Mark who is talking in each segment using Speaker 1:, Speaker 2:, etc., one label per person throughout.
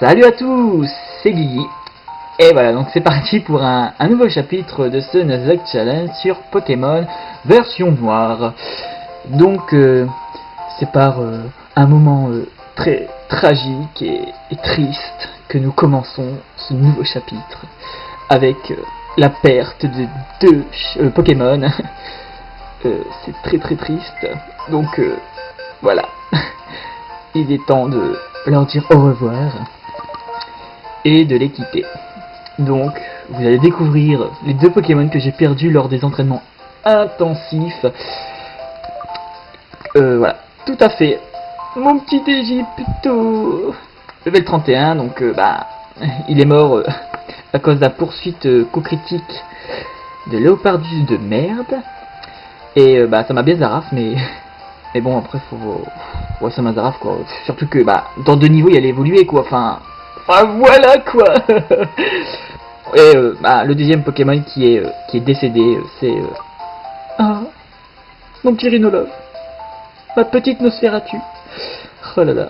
Speaker 1: Salut à tous, c'est Guigui. Et voilà, donc c'est parti pour un nouveau chapitre de ce Nuzlocke Challenge sur Pokémon version noire. Donc c'est par un moment très tragique et triste que nous commençons ce nouveau chapitre avec la perte de deux Pokémon. C'est très triste. Donc voilà, il est temps de leur dire au revoir et de les quitter. Donc vous allez découvrir les deux Pokémon que j'ai perdus lors des entraînements intensifs. Voilà, tout à fait. Mon petit Égypto level 31, donc il est mort à cause de la poursuite coup critique de Léopardus de merde. Et ça m'a bien zaraf, mais bon, après ouais, ça m'a zaraf quoi. Surtout que dans 2 niveaux il allait évoluer quoi, enfin voilà quoi. Et le deuxième Pokémon qui est décédé, c'est mon petit Rhinolove, ma petite Nosferatu. Oh là là.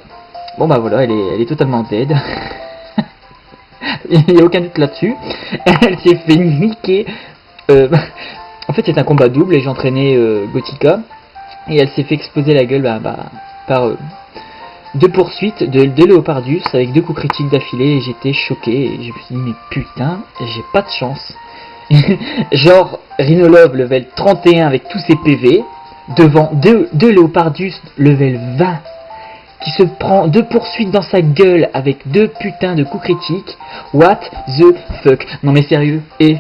Speaker 1: Bon voilà, elle est totalement dead. Il n'y a aucun doute là-dessus. Elle s'est fait niquer. En fait c'est un combat double et j'entraînais Gothica. Et elle s'est fait exploser la gueule par 2 poursuites de Léopardus avec 2 coups critiques d'affilée. Et j'étais choqué et je me suis dit mais putain, j'ai pas de chance. Genre Rhinolove level 31 avec tous ses PV devant 2 Léopardus level 20 qui se prend 2 poursuites dans sa gueule avec 2 putains de coups critiques. What the fuck. Non mais sérieux. Et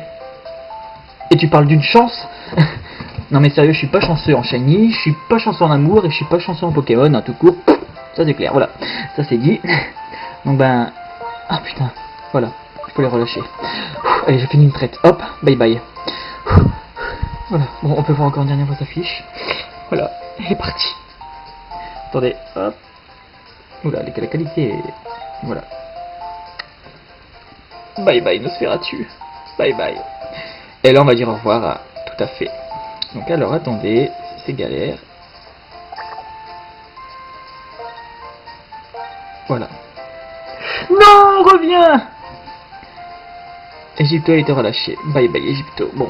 Speaker 1: tu parles d'une chance. Non mais sérieux, je suis pas chanceux en Shiny, je suis pas chanceux en amour et je suis pas chanceux en Pokémon, tout court. Ça c'est clair, voilà, ça c'est dit. Donc ah putain, voilà, il faut les relâcher. Allez, je finis une traite, hop, bye bye. Voilà, bon, on peut voir encore une dernière fois sa fiche. Voilà, elle est partie. Attendez, hop. Oula, la qualité est... Voilà. Bye bye Nosferatu, bye bye. Et là on va dire au revoir à tout à fait. Donc alors attendez, c'est galère. Voilà. Non, reviens. Égypto a été relâché. Bye bye Égypto. Bon.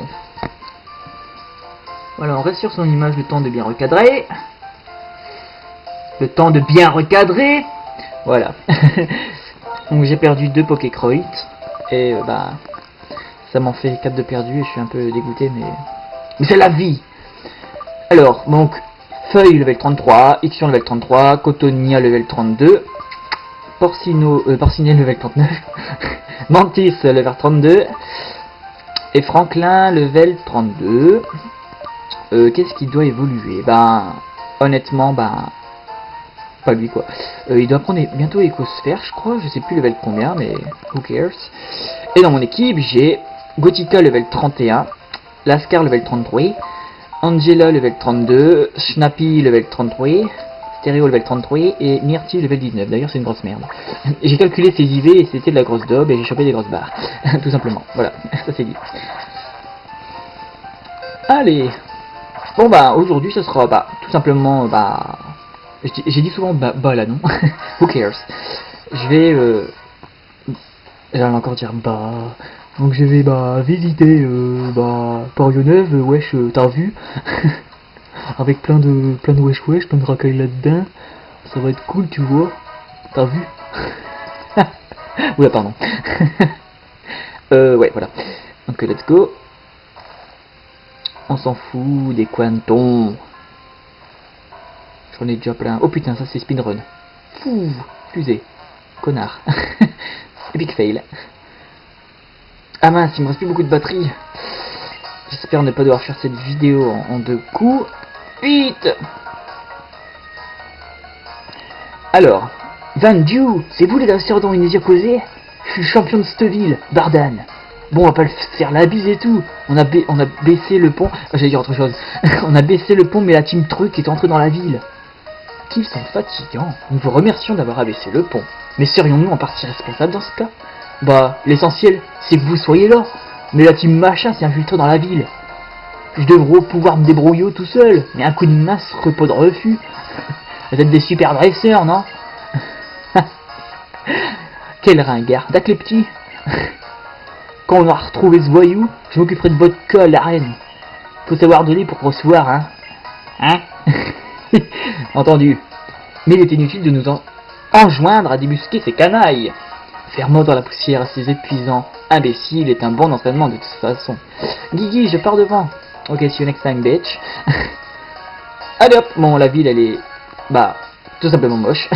Speaker 1: Voilà, on reste sur son image le temps de bien recadrer. Le temps de bien recadrer. Voilà. Donc j'ai perdu 2 Pokécroït. Et ça m'en fait 4 de perdu et je suis un peu dégoûté mais c'est la vie. Alors, donc, Feuille level 33, Ixion level 33, Cotonia level 32, Porcinet level 39, Mantis level 32, et Franklin level 32. Qu'est-ce qui doit évoluer? Honnêtement, pas lui quoi. Il doit prendre bientôt Écosphère, je crois, je sais plus level combien, mais who cares. Et dans mon équipe, j'ai Gothica level 31, Lascar level 33, Angela level 32, Schnappy level 33, Stereo level 33 et Myrtille level 19. D'ailleurs c'est une grosse merde. J'ai calculé ses IV et c'était de la grosse daube et j'ai chopé des grosses barres. Tout simplement. Voilà, ça c'est dit. Allez. Bon aujourd'hui ça sera tout simplement j'ai dit souvent là non. Who cares. Je vais j'allais encore dire donc je vais visiter Port-Lyonneuve, wesh, t'as vu. Avec plein de wesh, plein de racailles là-dedans. Ça va être cool, tu vois. T'as vu. Oula, pardon. Ouais, voilà. Donc let's go. On s'en fout des quantons. J'en ai déjà plein. Oh putain, ça c'est speedrun. Fou, excusez. Connard. Epic fail. Ah mince, il me reste plus beaucoup de batterie. J'espère ne pas devoir faire cette vidéo en 2 coups. Vite. Alors, Van Dieu, c'est vous les dresseurs dans une posée? Je suis champion de cette ville, Bardan. Bon, on va pas le faire la bise et tout. On a baissé le pont. J'allais dire autre chose. On a baissé le pont, mais la team Truc est entrée dans la ville. Qu'ils sont fatigants. Nous vous remercions d'avoir abaissé le pont. Mais serions-nous en partie responsables dans ce cas? L'essentiel, c'est que vous soyez là. Mais la team machin s'est infiltrée dans la ville. Je devrais pouvoir me débrouiller tout seul. Mais un coup de main serait pas de refus. Vous êtes des super dresseurs, non? Quel ringard. D'accord les petits. Quand on aura retrouvé ce voyou, je m'occuperai de votre col, la reine. Faut savoir donner pour recevoir, hein. Hein? Entendu. Mais il est inutile de nous enjoindre à débusquer ces canailles. Fermant dans la poussière à ces épuisants imbéciles est un bon entraînement de toute façon. Guigui, je pars devant. Ok, see you next time, bitch. Allez hop, bon, la ville, elle est, bah, tout simplement moche.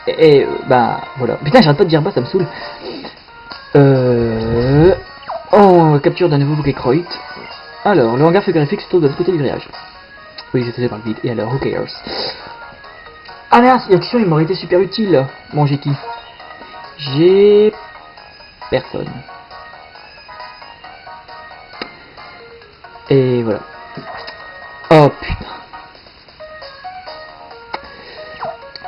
Speaker 1: Et bah, voilà. Putain, j'arrête pas de dire bah, ça me saoule. Oh, capture d'un nouveau Bouquet-Croit. Alors, le hangar photographique se trouve de l'autre côté du grillage. Oui, j'étais par le vide. Et alors, who cares? Ah merde, l'action, il m'aurait été super utile. Bon, j'ai qui? J'ai... personne. Et voilà. Oh putain.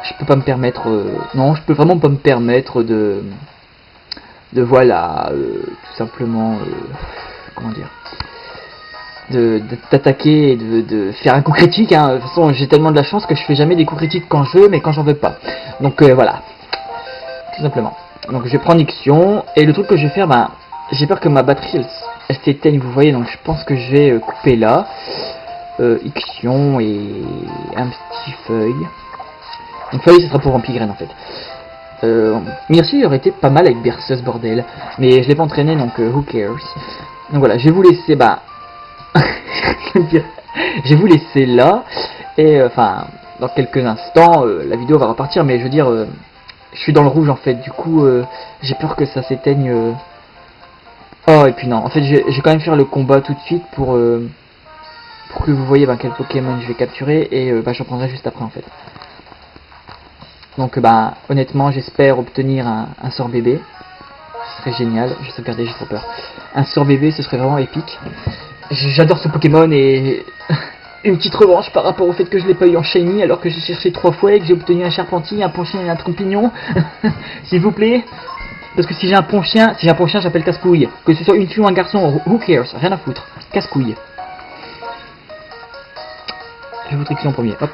Speaker 1: Je peux pas me permettre... Non, je peux vraiment pas me permettre de voilà, tout simplement... comment dire, d'attaquer et de faire un coup critique, hein. De toute façon, j'ai tellement de la chance que je fais jamais des coups critiques quand je veux, mais quand j'en veux pas. Donc voilà, tout simplement. Donc je vais prendre Ixion, et le truc que je vais faire, ben, j'ai peur que ma batterie elle s'éteigne, vous voyez, donc je pense que je vais couper là. Ixion et un petit feuille. Donc feuille, ce sera pour Vampigraine en fait. Merci, il aurait été pas mal avec Berceuse, bordel. Mais je l'ai pas entraîné, donc who cares. Donc voilà, je vais vous laisser, bah... je vais vous laisser là. Et enfin, dans quelques instants, la vidéo va repartir. Mais je veux dire, je suis dans le rouge en fait. Du coup, j'ai peur que ça s'éteigne. Oh, et puis non, en fait, je vais quand même faire le combat tout de suite pour que vous voyez quel Pokémon je vais capturer. Et j'en prendrai juste après en fait. Donc honnêtement, j'espère obtenir un sort bébé. Ce serait génial. Je vais sauvegarder, j'ai trop peur. Un sort bébé, ce serait vraiment épique. J'adore ce Pokémon et une petite revanche par rapport au fait que je l'ai pas eu en shiny alors que j'ai cherché 3 fois et que j'ai obtenu un Charpentier, un Ponchien et un Trompignon. S'il vous plaît. Parce que si j'ai un Ponchien, j'appelle Casse-Couille. Que ce soit une fille ou un garçon, who cares, rien à foutre. Casse-Couille. Je vais vous triquer en premier, hop.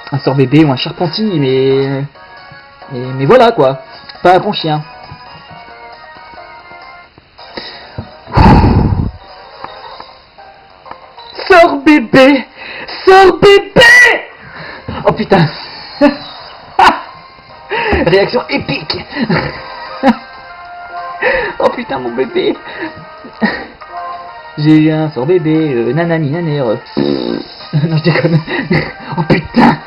Speaker 1: Un sort bébé ou un Charpentier, mais voilà quoi. Pas un Ponchien. Sors bébé! Sors bébé! Oh putain! Réaction épique! Oh putain mon bébé! J'ai eu un sort bébé, nanani nanère. Non je déconne. Oh putain!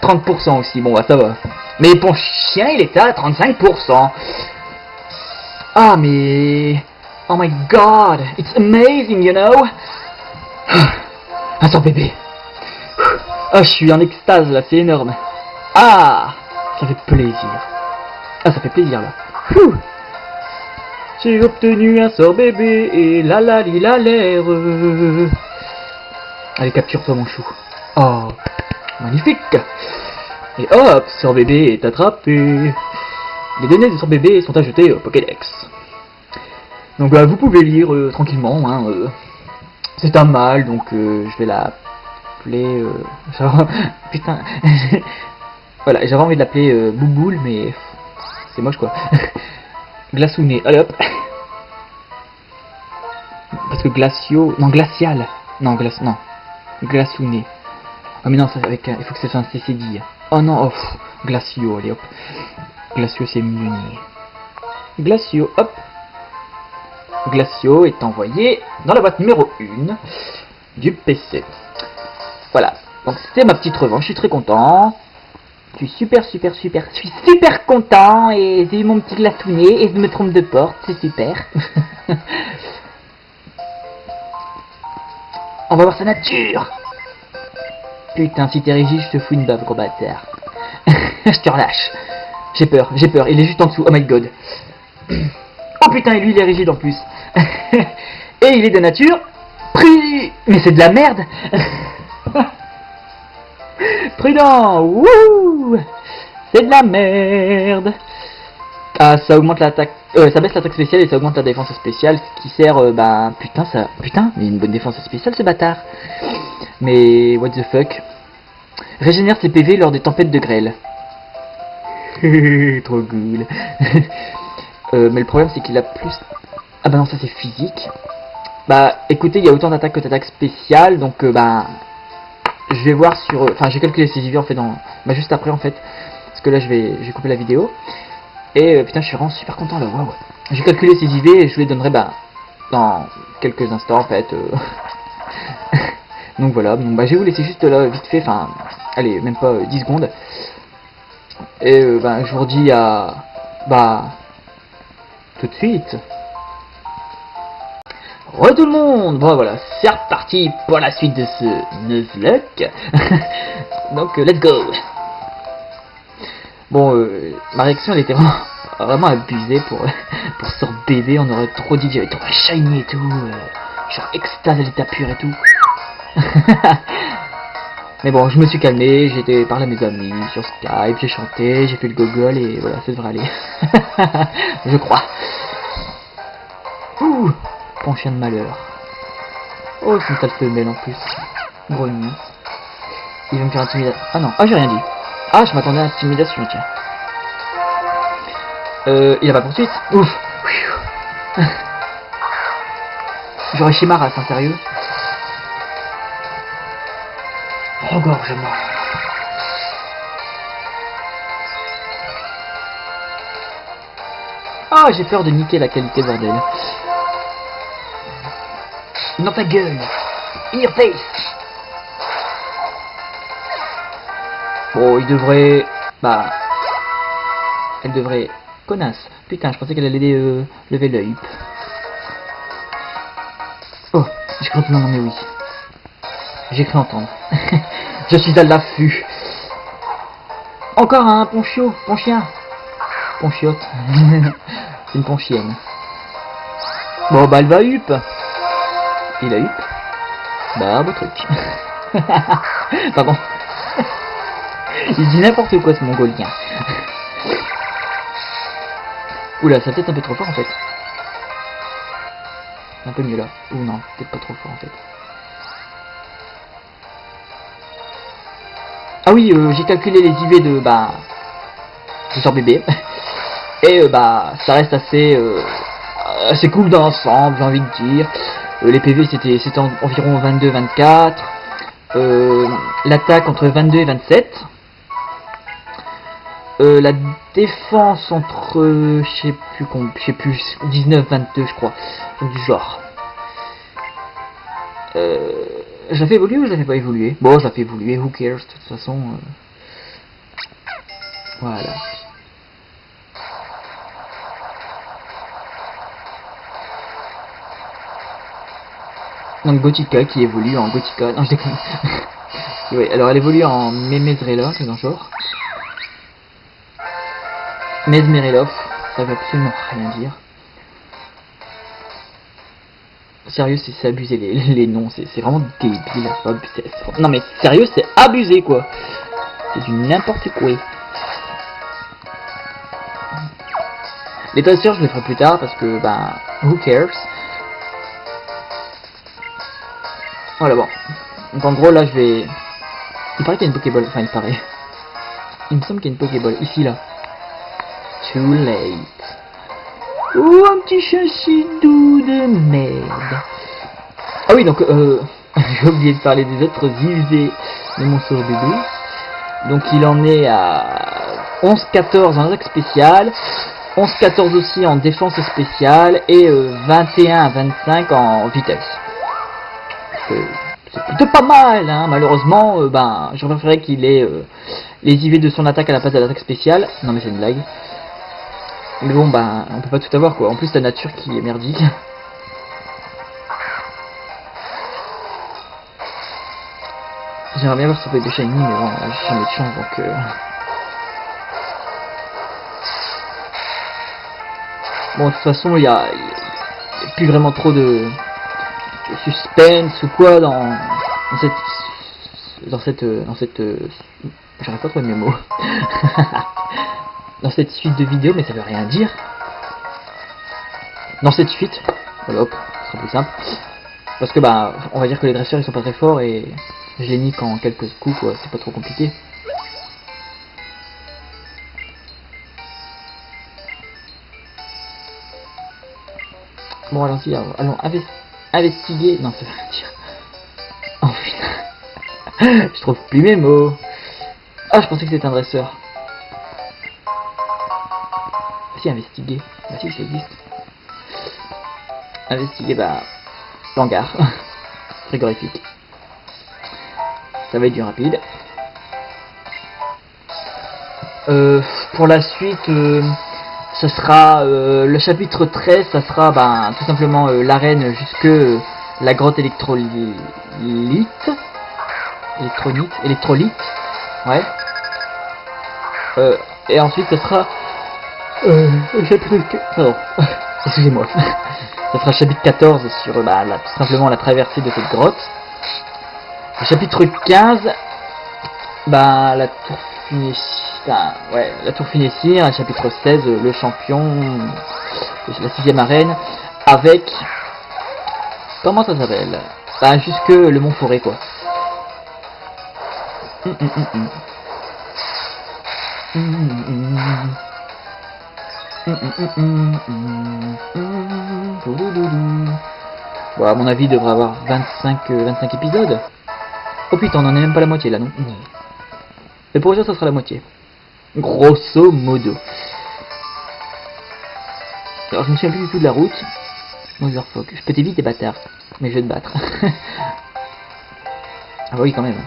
Speaker 1: 30% aussi, bon bah ça va. Mais pour chien il était à 35%. Ah mais... Oh my god! It's amazing, you know! Attends bébé. Ah, je suis en extase là, c'est énorme. Ah, ça fait plaisir. Ah, ça fait plaisir là. J'ai obtenu un sort bébé et la la li la l'air. Allez, capture-toi mon chou. Oh, magnifique. Et hop, sort bébé est attrapé. Les données de sort bébé sont ajoutées au Pokédex. Donc vous pouvez lire tranquillement, hein, c'est un mâle, donc je vais l'appeler... putain. Voilà, j'avais envie de l'appeler Bouboule, mais c'est moche quoi. Glaçouné, allez hop. Parce que glacio... Non, glacial. Non, non. Glaçouné. Oh mais non, ça avec un... il faut que ça soit un CCD. Oh non, oh, glacio, allez hop. Glacio, c'est mieux. Glacio, hop. Glacio est envoyé dans la boîte numéro 1 du PC. Voilà, donc c'était ma petite revanche, je suis très content. Je suis super content et j'ai eu mon petit glaçounet et je me trompe de porte, c'est super. On va voir sa nature. Putain, si t'es rigide, je te fous une baffe, gros bâtard. Je te relâche. J'ai peur, il est juste en dessous, oh my god. Oh putain, et lui il est rigide en plus. Et il est de nature pris. Mais c'est de la merde. Prudent. Wouh. C'est de la merde. Ah, ça augmente l'attaque. Ça baisse l'attaque spéciale et ça augmente la défense spéciale. Ce qui sert, putain, ça. Putain, mais une bonne défense spéciale ce bâtard. Mais what the fuck. Régénère ses PV lors des tempêtes de grêle. Trop cool. Mais le problème c'est qu'il a plus... Ah bah non, ça c'est physique. Bah écoutez, il y a autant d'attaques que d'attaques spéciales, donc bah... Je vais voir sur... Enfin j'ai calculé ses IV en fait dans... Bah juste après en fait. Parce que là je vais couper la vidéo. Et putain je suis vraiment super content là, waouh. J'ai calculé ses IV et je vous les donnerai bah... dans quelques instants en fait. Donc voilà, donc, bah, je vais vous laisser juste là vite fait, enfin... Allez, même pas 10 secondes. Et bah, je vous redis à... Bah... Tout de suite. Re tout le monde. Bon voilà, c'est reparti pour la suite de ce Nuzlocke. Donc let's go. Bon, ma réaction elle était vraiment abusée pour ce bébé. On aurait trop dit que j'avais trop shiny et tout, genre extase à l'état pur et tout. Mais bon, je me suis calmé, j'ai été parler à mes amis sur Skype, j'ai chanté, j'ai fait le gogol et voilà, ça devrait aller. Je crois. Ouh, bon chien de malheur. Oh, c'est une sale femelle en plus. Grognon. Il va me faire intimidation. Ah non, ah j'ai rien dit. Ah, je m'attendais à intimidation, tiens. Il a pas poursuite. Ouf. J'aurais chez ma race, hein, sérieux. Regorgement. Ah, j'ai peur de niquer la qualité, bordel. Dans ta gueule. In your face. Bon, il devrait... Bah... Elle devrait... Connasse. Putain, je pensais qu'elle allait lever l'œil. Oh, j'ai cru entendre, mais oui. J'ai cru entendre. Je suis à l'affût. Encore un ponchio, ponchien. Ponchiote. C'est une ponchienne. Bon, bah, elle va hup. Il a hup. Bah, beau truc. Pardon. Il dit n'importe quoi, ce mongolien. Oula, ça peut-être un peu trop fort en fait. Un peu mieux là. Ou non, peut-être pas trop fort en fait. Ah oui, j'ai calculé les IV de bah genre bébé. Et bah ça reste assez cool dans l'ensemble, j'ai envie de dire. Les PV c'était environ 22-24. L'attaque entre 22 et 27. La défense entre je sais plus 19-22 je crois, donc du genre. Je la fais évoluer ou je la fais pas évoluer? Bon, je la fais évoluer, who cares, de toute façon. Voilà. Donc Gothica qui évolue en Gothica. Non, je déconne. Oui, alors elle évolue en Memezrela, c'est dans le genre. Mesmerelov, ça veut absolument rien dire. Sérieux, c'est abusé les noms, c'est vraiment débile. Non mais sérieux, c'est abusé quoi. C'est du n'importe quoi. Les testeurs, je les ferai plus tard parce que, bah, who cares. Voilà, bon. Donc en gros, là, je vais... Il paraît qu'il y a une Pokéball, enfin, il paraît. Il me semble qu'il y a une Pokéball, ici, là. Too late. Oh, un petit chassidou de merde. Ah oui, donc, j'ai oublié de parler des autres IV de mon sauve bébé. Donc, il en est à 11-14 en attaque spéciale, 11-14 aussi en défense spéciale, et 21-25 en vitesse. C'est plutôt pas mal, hein. Malheureusement, ben, je préférerais qu'il ait les IV de son attaque à la place de l'attaque spéciale. Non mais c'est une blague. Mais bon, bah, on peut pas tout avoir quoi. En plus, la nature qui est merdique. J'aimerais bien voir ce bébé shiny, mais bon, j'ai jamais de chance donc. Bon, de toute façon, il y a plus vraiment trop de suspense ou quoi dans cette j'arrive pas à trouver mes mots. Dans cette suite de vidéos, mais ça veut rien dire. Dans cette suite, voilà, hop, ce sera plus simple. Parce que bah, on va dire que les dresseurs ils sont pas très forts et je les nique en quelques coups quoi, c'est pas trop compliqué. Bon, allons-y, allons investiguer. Non, ça veut rien dire. Oh putain. Je trouve plus mes mots. Ah, je pensais que c'était un dresseur. Si, investiguer. Bah si, ça existe. Investiguer, bah... Hangar. Frigorifique. Ça va être du rapide. Pour la suite, ce sera le chapitre 13, ça sera tout simplement l'arène jusque la grotte électrolyte. Ouais. Et ensuite, ce sera le chapitre... Pardon. Excusez-moi. Ça sera chapitre 14 sur tout simplement la traversée de cette grotte. Le chapitre 15, la tour Finécire, le chapitre 16, le champion, la 6ème arène, avec, comment ça s'appelle, jusque le Mont Forêt, quoi. Bon, à mon avis, il devrait avoir 25 épisodes. Oh putain, on en est même pas la moitié là, non? Mais pour ça, ça sera la moitié. Grosso modo. Alors, je me souviens plus du tout de la route. Motherfuck. Je peux t'éviter, bâtard. Mais je vais te battre. Ah bah oui, quand même.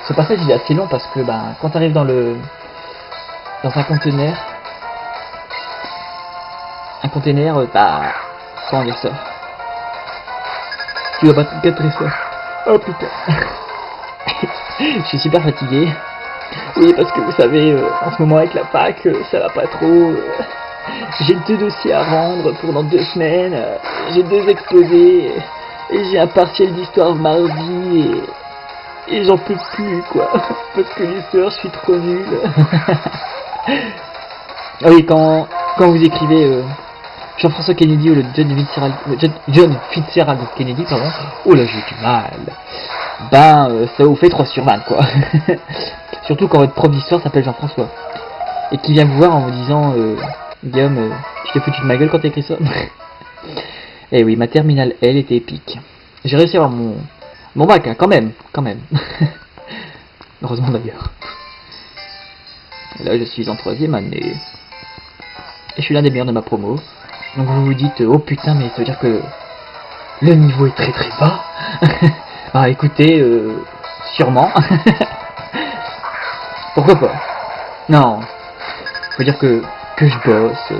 Speaker 1: Ce passage, il est assez long parce que, quand t'arrives dans un conteneur... comment dire ça? Tu dois battre 4 dresseurs. Oh putain. Je suis super fatigué. Oui, parce que vous savez, en ce moment avec la fac, ça va pas trop. J'ai 2 dossiers à rendre pour dans 2 semaines. J'ai 2 exposés. Et j'ai un partiel d'histoire mardi. Et j'en peux plus, quoi. Parce que l'histoire, je suis trop nul. Ah oui, quand vous écrivez... Jean-François Kennedy ou le John Fitzgerald Kennedy, pardon. Oh là, j'ai du mal. Ça vous fait 3 sur 20, quoi. Surtout quand votre prof d'histoire s'appelle Jean-François. Et qui vient vous voir en vous disant, Guillaume, tu t'es foutu de ma gueule quand t'as écrit ça. Eh oui, ma terminale L était épique. J'ai réussi à avoir mon bac, hein, quand même. Heureusement d'ailleurs. Là, je suis en 3ème année. Et je suis l'un des meilleurs de ma promo. Donc vous vous dites, oh putain, mais ça veut dire que le niveau est très très bas. Écoutez, sûrement. Pourquoi pas? Non. Faut dire que je bosse.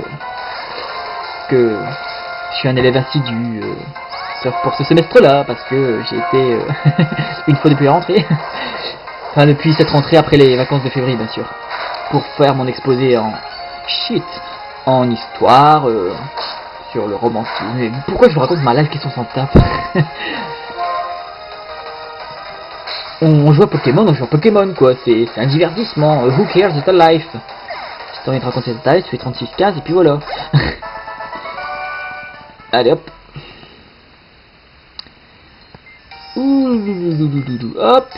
Speaker 1: Que je suis un élève assidu. Sauf pour ce semestre-là, parce que j'ai été une fois depuis la rentrée. Enfin, depuis cette rentrée après les vacances de février, bien sûr. Pour faire mon exposé en histoire, sur le romantisme. Mais pourquoi je vous raconte ma life qui sont sans tape? On joue à Pokémon, on joue à Pokémon, quoi. C'est un divertissement. Who cares, it's a life. Si t'as envie de raconter ta life, tu fais 36 cases et puis voilà. Allez hop. Hop.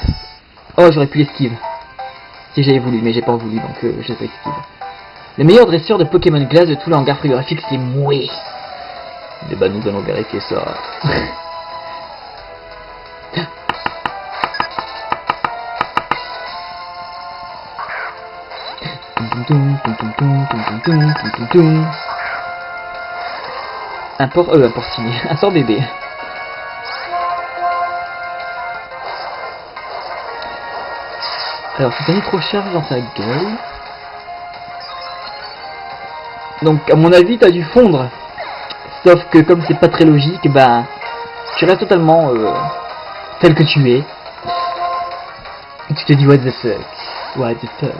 Speaker 1: Oh, j'aurais pu l'esquive. Si j'avais voulu, mais j'ai pas voulu, donc j'ai pas esquive. Le meilleur dresseur de Pokémon glace de tout le hangar frigorifique, c'est Mouais. Et nous allons vérifier ça. Un portinier, un sort bébé. Alors, c'est un micro-charge dans sa gueule. Donc, à mon avis, t'as dû fondre. Sauf que, comme c'est pas très logique, tu restes totalement tel que tu es. Et tu te dis, what the fuck? What the fuck?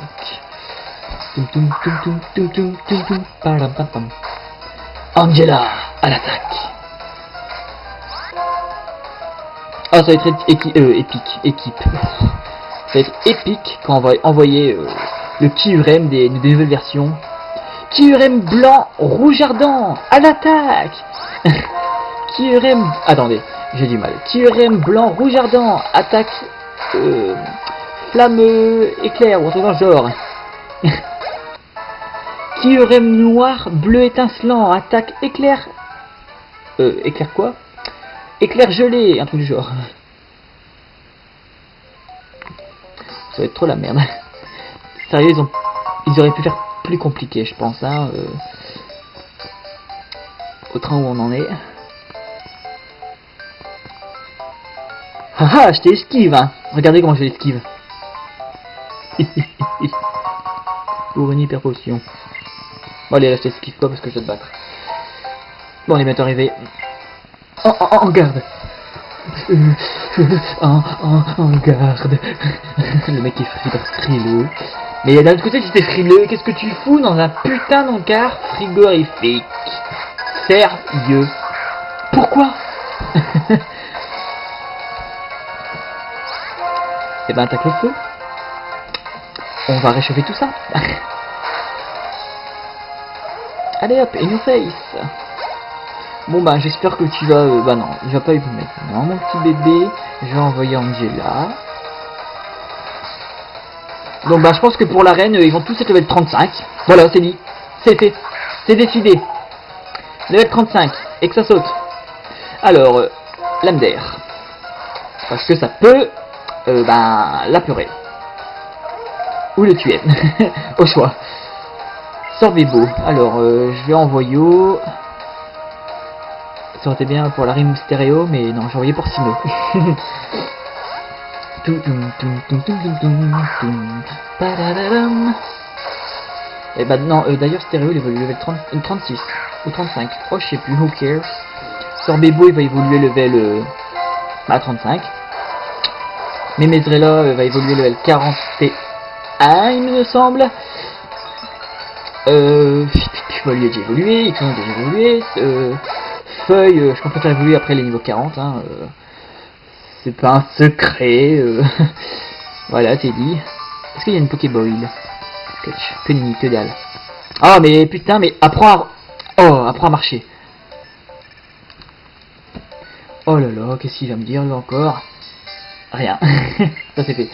Speaker 1: Angela, à l'attaque. Ah, ça va être épique. Ça va être épique quand on va envoyer le Kyurem des nouvelles versions. Kyurem blanc rouge ardent à l'attaque. Kyurem... Attendez, j'ai du mal. Kyurem blanc rouge ardent attaque flamme éclair ou un truc dans le genre. Théorème noir, bleu étincelant, attaque éclair. Éclair quoi? Éclair gelé, un truc du genre. Ça va être trop la merde. Sérieux, ils auraient pu faire plus compliqué, je pense, hein. Au train où on en est. Haha, je t'esquive, hein. Regardez comment je l'esquive. Pour une hyper potion. Bon allez, là je t'esquive pas parce que je dois te battre. Bon, on est bientôt arrivé. En garde. En garde. Le mec est frileux. Mais d'un autre côté, si t'es frileux, qu'est-ce que tu fous dans un putain d'encart frigorifique? Sérieux? Pourquoi? Eh ben, attaque le feu. On va réchauffer tout ça. Allez hop, in your face. Bon bah j'espère que tu vas... bah non, il va pas y mettre. Non mon petit bébé, je vais envoyer Angela. Donc bah je pense que pour l'arène, ils vont tous être level 35. Voilà, c'est dit. C'est fait. C'est décidé. Level 35. Et que ça saute. Alors, lame d'air. Parce que ça peut... bah, l'apeurer. Ou le tuer. Au choix. Sorbet-beau. Alors, je vais envoyer... Ça aurait été bien pour la rime stéréo, mais non, j'ai envoyé pour Sino. Et bah non, d'ailleurs stéréo il évolue level 36 ou 35. Oh je sais plus, who cares. Sorbet-beau il va évoluer level 35. Memezrella va évoluer level 41 il me semble. Bah, lui a déjà évolué, Ixon a déjà évolué. Feuille, je compte pas faire évoluer après les niveaux 40. Hein, c'est pas un secret. Voilà, c'est dit. Est-ce qu'il y a une Pokéball? Que nini, que dalle. Ah mais putain, mais apprends à marcher. Oh là là, qu'est-ce qu'il va me dire lui encore? Rien. Ça c'est fait.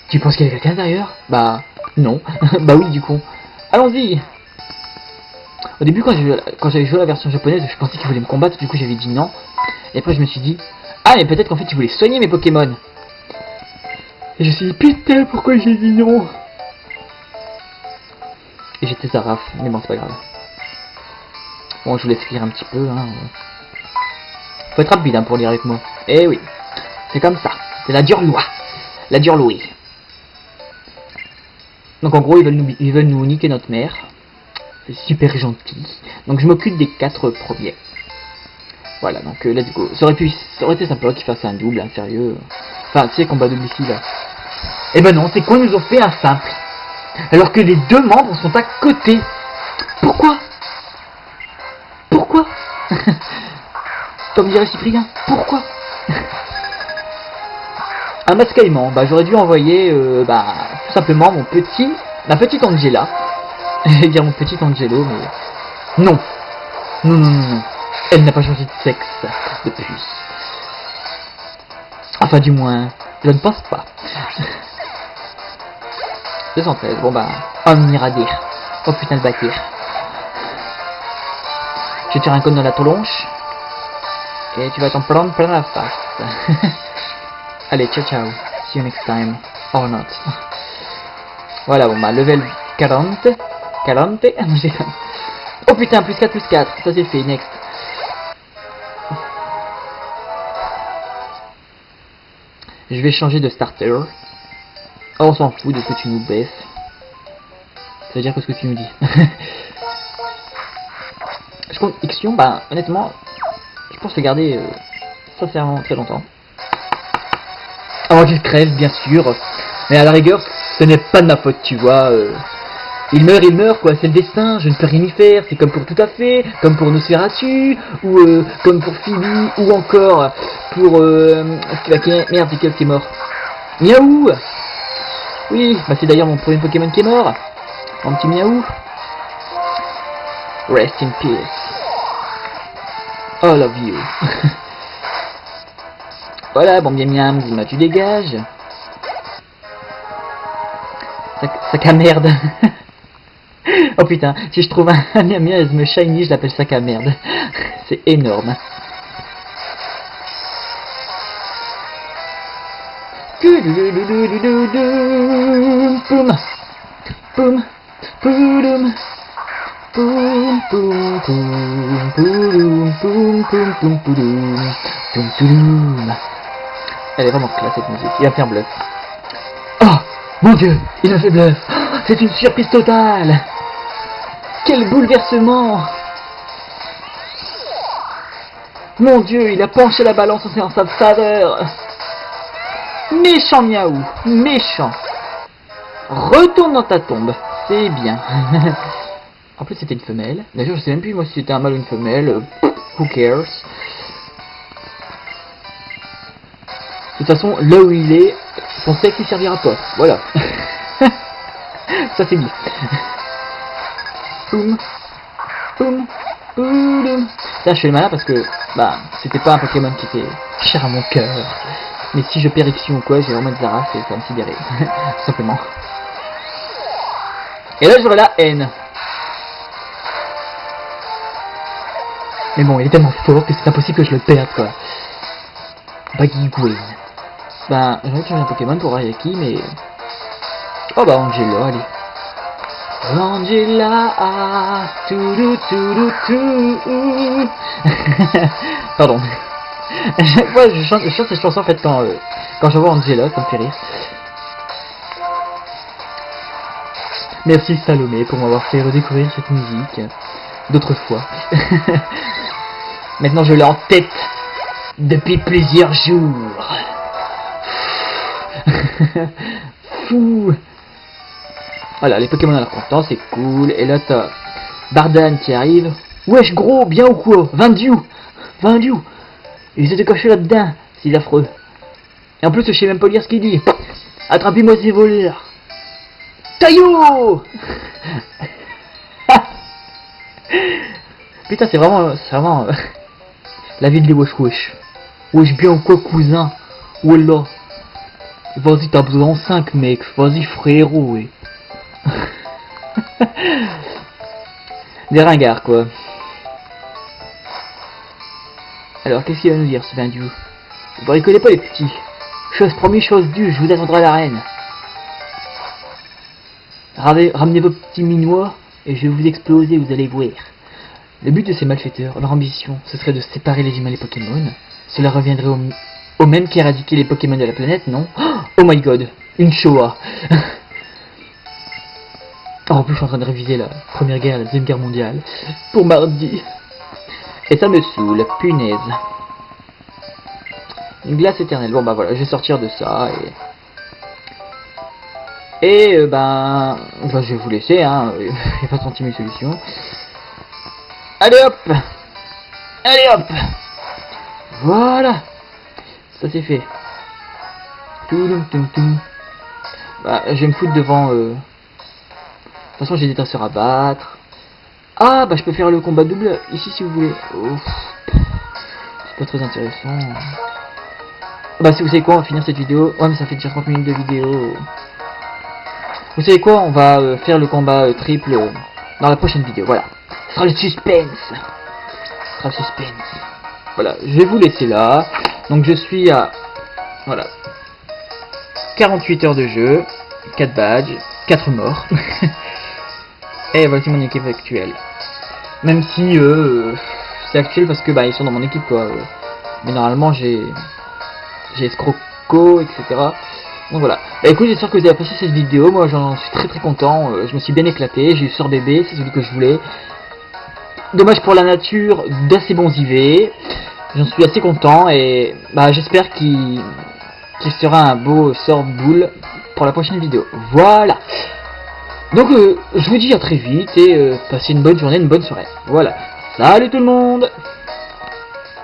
Speaker 1: Tu penses qu'il y a quelqu'un derrière? Bah non. Bah oui du coup. Allons-y. Au début quand j'avais joué la version japonaise, je pensais qu'il voulait me combattre, du coup j'avais dit non. Et après je me suis dit, ah mais peut-être qu'en fait il voulait soigner mes Pokémon. Et je me suis dit, putain pourquoi j'ai dit non? Et j'étais Zaraf, mais bon c'est pas grave. Bon je vous laisse lire un petit peu. Hein. Faut être rapide hein, pour lire avec moi. Eh oui, c'est comme ça. C'est la dure loi. La dure loi. Donc en gros ils veulent nous niquer notre mère. C'est super gentil. Donc je m'occupe des 4 premiers. Voilà, donc let's go. Ça aurait été sympa qu'ils fassent un double, hein, sérieux. Enfin, tu sais, combat double ici, là. Eh ben non, c'est quoi, ils nous ont fait un simple. Alors que les deux membres sont à côté. Pourquoi? Pourquoi? Comme dirait Cyprien, pourquoi? Un mascaillement, bah j'aurais dû envoyer, tout simplement ma petite Angela. Je vais dire mon petit Angelo, mais... Non. Non. Elle n'a pas changé de sexe depuis. Enfin, du moins, je ne pense pas. 213, bon bah... On ira dire. Oh putain de bâtir. Je vais te faire un code dans la tolonche. Et tu vas t'en prendre plein la face. Allez, ciao ciao. See you next time. Or not. Voilà, bon bah, level 40. Oh putain, plus 4, ça c'est fait, next. Je vais changer de starter. Oh, on s'en fout de ce que tu nous baisses. Ça veut dire que ce que tu nous dis. Je compte Ixion, bah honnêtement, je pense le garder sincèrement très longtemps. Avant qu'il crève, bien sûr. Mais à la rigueur, ce n'est pas de ma faute, tu vois. Il meurt quoi, c'est le destin, je ne peux rien y faire, c'est comme pour Tout à fait, comme pour Nosferatu, ou comme pour Phoebe, ou encore pour... merde, c'est quel qui est mort? Miaou. Oui, bah c'est d'ailleurs mon premier Pokémon qui est mort. Mon petit Miaou. Rest in peace. All of you. Voilà, bon bien miam, Zima, tu dégages. Sac à merde. Oh putain, si je trouve un miasme shiny, je l'appelle sac à merde. C'est énorme. Boum, boum, boum, boum, boum, boum, boum, boum, boum, boum, boum, boum, boum. Elle est vraiment classe cette musique. Il va faire bluff. Oh mon dieu, il a fait bluff. C'est une surprise totale. Quel bouleversement. Mon dieu, il a penché la balance en sa faveur. Méchant Miaou, méchant. Retourne dans ta tombe, c'est bien. En plus c'était une femelle. D'ailleurs je sais même plus moi si c'était un mâle ou une femelle. Who cares. De toute façon, là où il est, son sexe il servira pas. Voilà. Ça c'est dit. Boum. Boum. Boum. Là je fais le malin parce que bah c'était pas un Pokémon qui était cher à mon cœur. Mais si je perds Ixion ou quoi, je vais vraiment être Zara, c'est comme sidéré. Tout simplement. Et là j'aurai la haine. Mais bon, il est tellement fort que c'est impossible que je le perde quoi. Baggy Green. Ben, j'ai envie de changer un Pokémon pour Ayaki, mais... Oh bah Angela, allez. Angela, tout. Pardon. À chaque fois je chante cette chanson en fait quand je vois Angela, ça me fait rire. Merci Salomé pour m'avoir fait redécouvrir cette musique d'autres fois. Maintenant je l'ai en tête depuis plusieurs jours. Fou. Voilà, les Pokémon à l'air contents, c'est cool. Et là t'as Bardan qui arrive. Wesh gros, bien ou quoi? Vendu. Ils étaient cachés là-dedans, c'est affreux. Et en plus je sais même pas lire ce qu'il dit. Attrapez-moi ces voleurs. Taillot. Putain c'est vraiment la vie de les wesh. Wesh bien ou quoi cousin? Wallah. Vas-y t'as besoin 5 mec, vas-y frérot ouais. Des ringards quoi. Alors qu'est-ce qu'il va nous dire ce Vindiou? Vous rigolez pas les petits. Chose promise, chose due, je vous attendrai à l'arène. Ramenez vos petits minois et je vais vous exploser, vous allez voir. Le but de ces malfaiteurs, leur ambition, ce serait de séparer les humains et les Pokémon. Cela reviendrait au même qu'éradiquer les Pokémon de la planète, non? Oh my god, une Shoah. En plus je suis en train de réviser la première guerre, la deuxième guerre mondiale, pour mardi. Et ça me saoule, punaise. Une glace éternelle. Bon bah voilà, je vais sortir de ça et ben je vais vous laisser, hein. Il n'y a pas 30 000 solutions. Allez hop. Voilà. Ça c'est fait. Bah je vais me foutre devant. De toute façon j'ai des dresseurs à battre. Ah bah je peux faire le combat double ici si vous voulez. C'est pas très intéressant. Bah si vous savez quoi, on va finir cette vidéo. Ouais mais ça fait déjà 30 minutes de vidéo. Vous savez quoi, on va faire le combat triple dans la prochaine vidéo. Voilà. Ce sera le suspense. Voilà, je vais vous laisser là. Donc je suis à... Voilà. 48 heures de jeu. 4 badges. 4 morts. Et voici mon équipe actuelle. Même si c'est actuel parce que bah ils sont dans mon équipe quoi. Mais normalement j'ai Escroco, etc. Donc voilà. Bah écoute, j'espère que vous avez apprécié cette vidéo. Moi j'en suis très content. Je me suis bien éclaté. J'ai eu Sœur Bébé, c'est celui que je voulais. Dommage pour la nature, d'assez bons IV. J'en suis assez content et bah j'espère qu'il sera un beau sort boule pour la prochaine vidéo. Voilà. Donc je vous dis à très vite et passez une bonne journée, une bonne soirée. Voilà. Salut tout le monde.